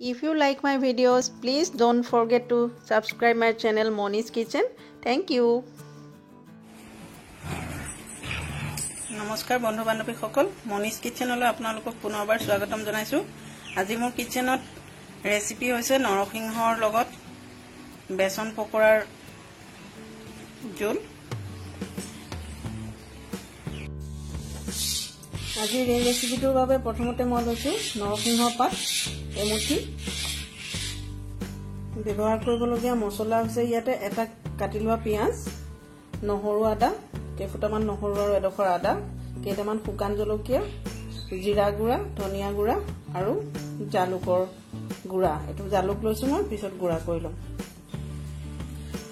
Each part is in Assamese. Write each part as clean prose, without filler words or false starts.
If you like my videos, please don't forget to subscribe my channel Moni's Kitchen. Thank you. নমস্কাৰ বন্ধু বান্ধৱীসকল, মনিছ কিচেনলৈ আপোনালোকক পুনৰবাৰ স্বাগতম জনাইছো। আজি মোৰ কিচেনত ৰেচিপি হৈছে নৰসিংহৰ লগত বেসন পকৰাৰ জোল। আজিৰ এই ৰেচিপিটোৰ বাবে প্ৰথমতে মই লৈছো নৰসিংহ পাত এমুঠি। ব্যৱহাৰ কৰিবলগীয়া মছলা হৈছে ইয়াতে এটা কাটি লোৱা পিঁয়াজ, নহৰু, আদা, কেইফুটামান নহৰু আৰু এডোখৰ আদা, কেইটামান শুকান জলকীয়া, জিৰা গুড়া, ধনিয়া গুড়া আৰু জালুকৰ গুড়া। এইটো জালুক লৈছো মই, পিছত গুড়া কৰি লম।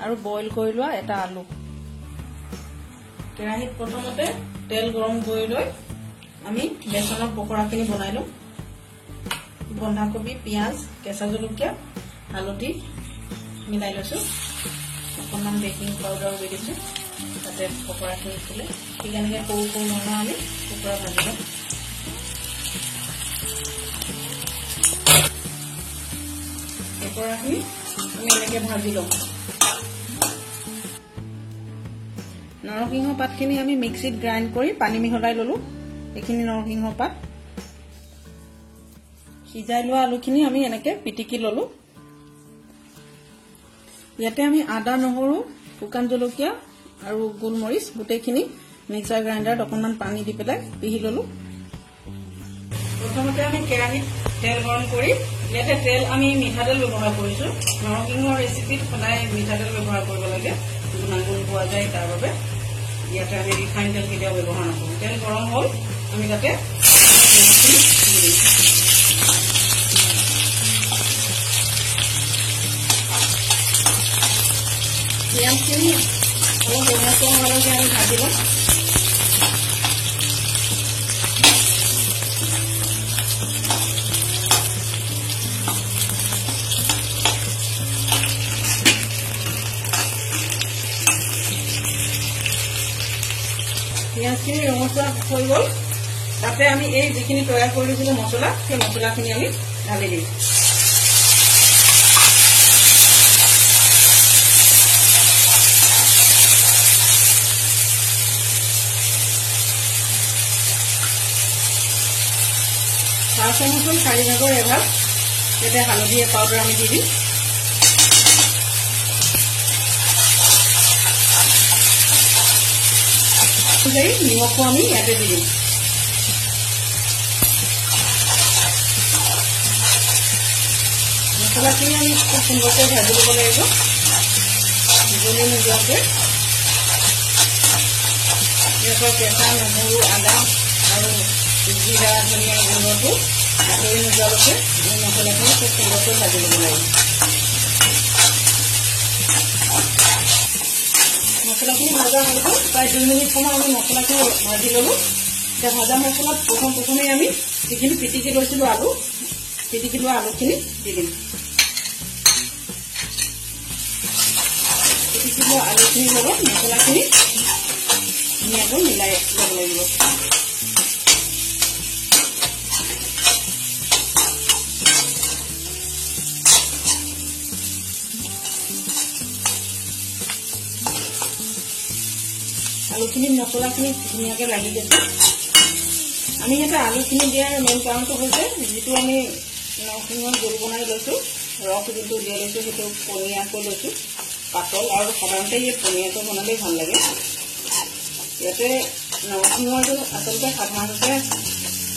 আৰু বইল কৰি লোৱা এটা আলু। কেৰাহীত প্ৰথমতে তেল গৰম কৰি লৈ আমি বেসনৰ পকৰাখিনি বনাই লম। বন্ধাকবি, পিঁয়াজ, কেঁচা জলকীয়া, হালধি মিলাই লৈছো। অকণমান বেকিং পাউডাৰ দি দিছো তাতে পকৰাখিনি ফুলে। ঠিক এনেকৈ সৰু সৰু বনাই আমি পকৰা ভাজি লম। পকৰাখিনি আমি এনেকৈ ভাজি লম। নৰসিংহ পাতখিনি আমি মিক্সিত গ্ৰাইণ্ড কৰি পানী মিহলাই ললো। এইখিনি নৰসিংহ পাত সিজাই লোৱা আলুখিনি আমি এনেকৈ পিটিকি ললো। ইয়াতে আমি আদা, নহৰু, শুকান জলকীয়া আৰু গোলমৰিচ গোটেইখিনি মিক্সাৰ গ্ৰাইণ্ডাৰত অকণমান পানী দি পেলাই পিহি ললো। প্ৰথমতে আমি কেৰাহীত তেল গৰম কৰি ইয়াতে তেল আমি মিঠাতেল ব্যৱহাৰ কৰিছো। নৰসিংহ ৰেচিপিত সদায় মিঠাতেল ব্যৱহাৰ কৰিব লাগে, গুণাগুণ পোৱা যায় তাৰ বাবে। ইয়াতে আমি ৰিফাইন তেল কেতিয়াও ব্যৱহাৰ নকৰোঁ। তেল গৰম হ'ল আমি তাতে পিঁয়াজখিনি অলপ ৰঙচুৱা হোৱালৈকে আমি ভাজি লম। পিঁয়াজখিনি ৰঙচুৱা হৈ গ'ল, তাতে আমি এই যিখিনি তৈয়াৰ কৰি লৈছিলো মছলা, সেই মছলাখিনি আমি ঢালি দিম। চাহ চামুচৰ 4 ভাগৰ এভাগ ইয়াতে হালধি পাউডাৰ আমি দি দিম। নিমখো আমি ইয়াতে দি দিম। মছলাখিনি আমি খুব সুন্দৰকৈ ভাজি ল'ব লাগিব, জ্বলি নোযোৱাকৈ। ইয়াৰ কেঁচা নহৰু, আদা আৰু জিৰা, ধনিয়া গুড়টো আঁতৰি নোযোৱালৈকে আমি মছলাখিনি খুব সুন্দৰকৈ ভাজি ল'ব লাগিব। মছলাখিনি ভজা হৈ গ'ল, প্ৰায় 2 মিনিট সময় আমি মছলাখিনি ভাজি ল'লো। এতিয়া ভজা মছলাত প্ৰথমেই আমি যিখিনি পিটিকি লৈছিলো আলু, পিটিকি লোৱা আলুখিনি দি দিম। পিটিকি লোৱা আলুখিনিৰ লগত মছলাখিনি ধুনীয়াকৈ মিলাই ল'ব লাগিব। আলুখিনি মছলাখিনি ধুনীয়াকৈ লাগি গৈছে। আমি ইয়াতে আলুখিনি দিয়াৰ মেইন কাৰণটো হৈছে যিটো আমি নৰসিংহৰ জোল বনাই লৈছোঁ, ৰস যোনটো উলিয়াই লৈছোঁ সেইটো পনীয়াকৈ লৈছোঁ, পাতল। আৰু সাধাৰণতে এই পনীয়াকৈ বনালেই ভাল লাগে। ইয়াতে নৰসিংহৰ জোল আচলতে সাধাৰণতে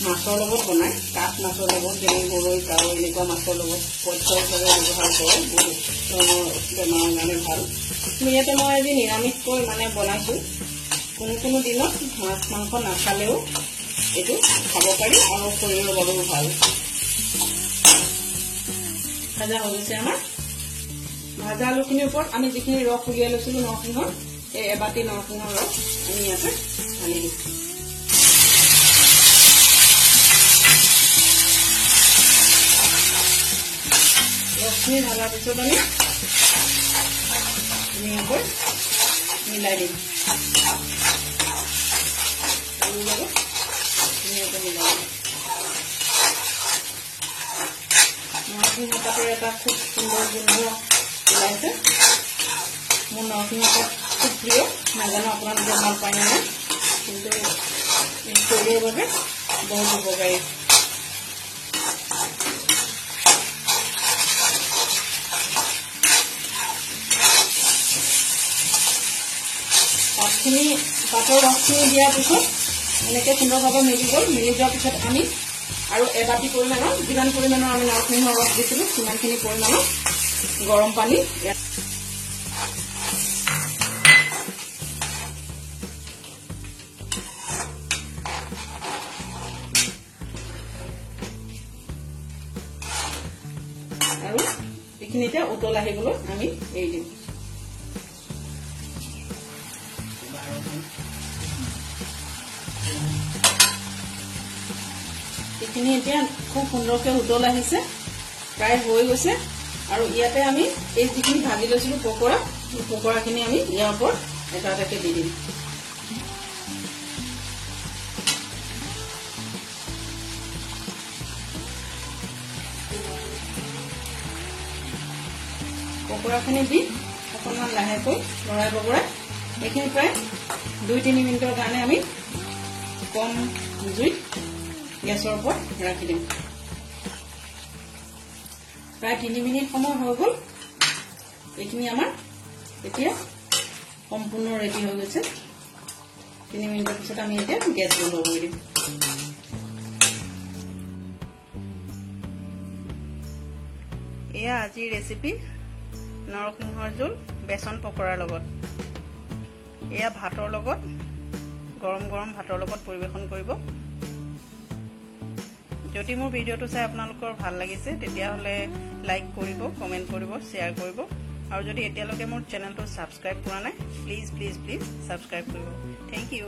মাছৰ লগত বনায়, কাঠ মাছৰ লগত, যেনে গৰৈ, কাৱৈ এনেকুৱা মাছৰ লগত পথ্য হিচাপে ব্যৱহাৰ কৰে। বহুত ধৰণৰ বেমাৰৰ কাৰণে ভাল। কিন্তু ইয়াতে মই আজি নিৰামিষকৈ বনাইছোঁ। কোনো দিনত মাছ মাংস নাখালেও এইটো খাব পাৰি আৰু শৰীৰৰ বাবেও ভাল। ভাজা হৈ গৈছে আমাৰ। ভাজা আলুখিনিৰ ওপৰত আমি যিখিনি ৰস উলিয়াই লৈছিলো নৰসিংহৰ, এই এবাটি নৰসিংহৰ ৰস আমি ইয়াতে ঢালি দিম। ৰসখিনি ঢলাৰ পিছত আমি ধুনীয়াকৈ মিলাই দিম। নৰসিংহ পাতৰ এটা খুব সুন্দৰ গোন্ধ ওলাইছে। মোৰ নৰসিংহ পাত খুব প্ৰিয়, নাজানো আপোনালোকে ভাল পায় নে নাই, কিন্তু শৰীৰৰ বাবে বহুত উপকাৰী। পাতৰ ৰসখিনি দিয়াৰ পিছত এনেকৈ সুন্দৰভাৱে মিলি গ'ল। মিলি যোৱাৰ পিছত আমি আৰু এবাটি পৰিমাণৰ, যিমান পৰিমাণৰ আমি নৰসিংহৰ ৰস দিছিলোঁ সিমানখিনি পৰিমাণৰ গৰম পানী আৰু এইখিনিতে উতল আহিবলৈ আমি এৰি দিম। এইখিনি এতিয়া খুব সুন্দৰকৈ উতল আহিছে, প্ৰায় হৈ গৈছে। আৰু ইয়াতে আমি এই যিখিনি ভাজি লৈছিলোঁ পকৰা, এই পকৰাখিনি আমি ইয়াৰ ওপৰত এটা এটাকৈ দি দিম। পকৰাখিনি দি অকণমান লাহেকৈ লৰাই বগৰাই এইখিনি প্ৰায় 2-3 মিনিটৰ কাৰণে আমি কম জুইত গেছৰ ওপৰত ৰাখি দিম। প্ৰায় 3 মিনিট সময় হৈ গ'ল। এইখিনি আমাৰ এতিয়া সম্পূৰ্ণ ৰেডি হৈ গৈছে। 3 মিনিটৰ পিছত আমি এতিয়া গেছ বন্ধ কৰি দিম। এয়া আজিৰ ৰেচিপি নৰসিংহৰ জোল বেচন পকৰাৰ লগত। এয়া ভাতৰ লগত, গৰম গৰম ভাতৰ লগত পৰিৱেশন কৰিব। যদি মোৰ ভিডিঅ'টো চাই আপোনালোকৰ ভাল লাগিছে তেতিয়াহ'লে লাইক কৰিব, কমেণ্ট কৰিব, শ্বেয়াৰ কৰিব। আৰু যদি এতিয়ালৈকে মোৰ চেনেলটো ছাবস্ক্ৰাইব কৰা নাই প্লিজ প্লিজ প্লিজ ছাবস্ক্ৰাইব কৰিব। Thank U.